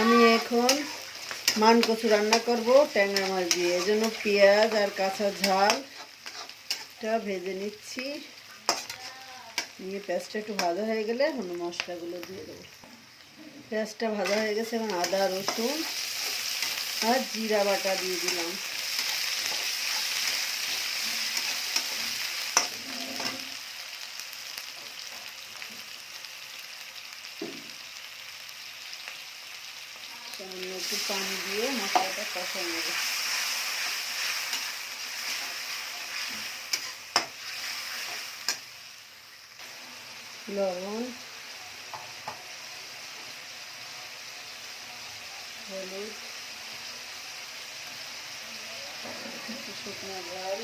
আমি এখন মান কচু রান্না করব ট্যাংরা মাছ দিয়ে। এজন্য পেঁয়াজ আর কাঁচা ঝালটা ভেজে নিচ্ছি। নিয়ে পেঁয়াজটা একটু ভাজা হয়ে গেলে এখন মশলাগুলো দিয়ে দেবো। পেঁয়াজটা ভাজা হয়ে গেছে, এখন আদা রসুন আর জিরা বাটা দিয়ে দিলাম। সামান্য একটু পানি দিয়ে মশলাটা কষাই নেব। লবণ, হলুদ, শুকনো ডাল,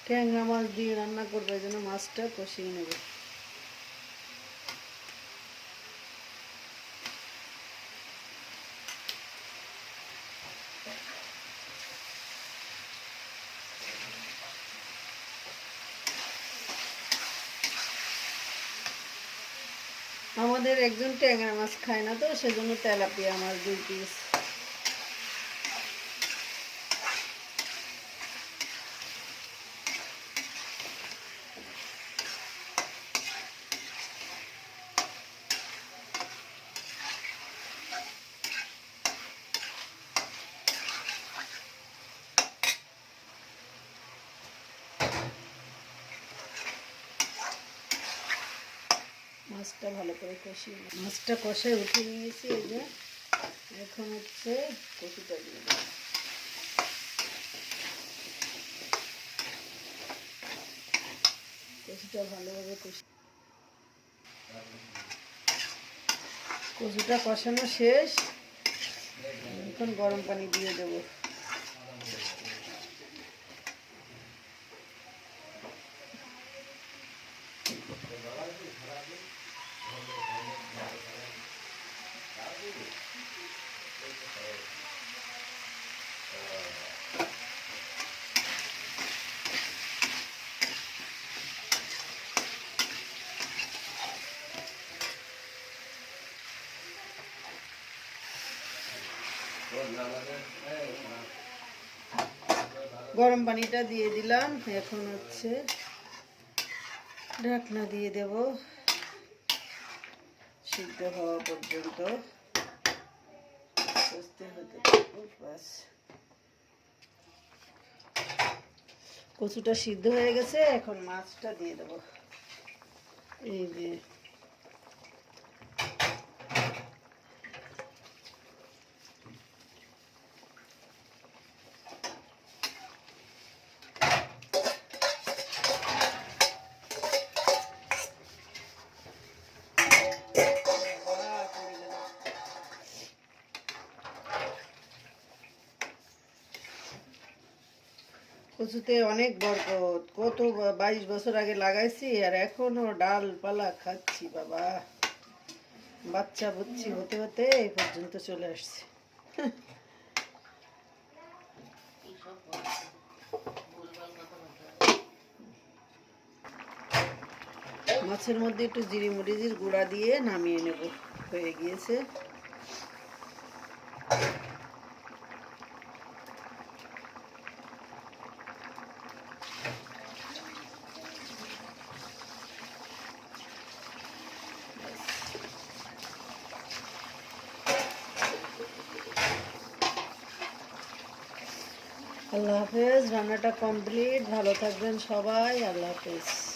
ট্যাংরা মাছ দিয়ে রান্না করবো, এই জন্য মাছটা কষিয়ে নেব। আমাদের একজন ট্যাংরা মাছ খায় না, তো সেজন্য তেলাপিয়া মাছ 2 পিস। মাছটা ভালো করে কষিয়ে, মাছটা কষায় উঠিয়ে নিয়েছি। এই যে এখন হচ্ছে কচুটা দিয়ে দেবো। কচুটা ভালোভাবে কচুটা কষানো শেষ। এখন গরম পানি দিয়ে দেবো। গরম পানিটা দিয়ে দিলাম। এখন হচ্ছে ঢাকনা দিয়ে দেব সিদ্ধ হওয়া পর্যন্ত। কচুটা সিদ্ধ হয়ে গেছে, এখন মাছটা দিয়ে দেব। এই যে কচুতে অনেক বরকত। কত 22 বছর আগে লাগাইছি, আর এখনো ডালপালা খাচ্ছি বাবা। বাচ্চা বুচ্চি হতে হতে এই পর্যন্ত চলে আসছে। মাছের মধ্যে একটু জিরি মরিচের গুঁড়া দিয়ে নামিয়ে নেব। হয়ে গিয়েছে। আল্লাহ হাফেজ। রান্নাটা কমপ্লিট। ভালো থাকবেন সবাই। আল্লাহ হাফেজ।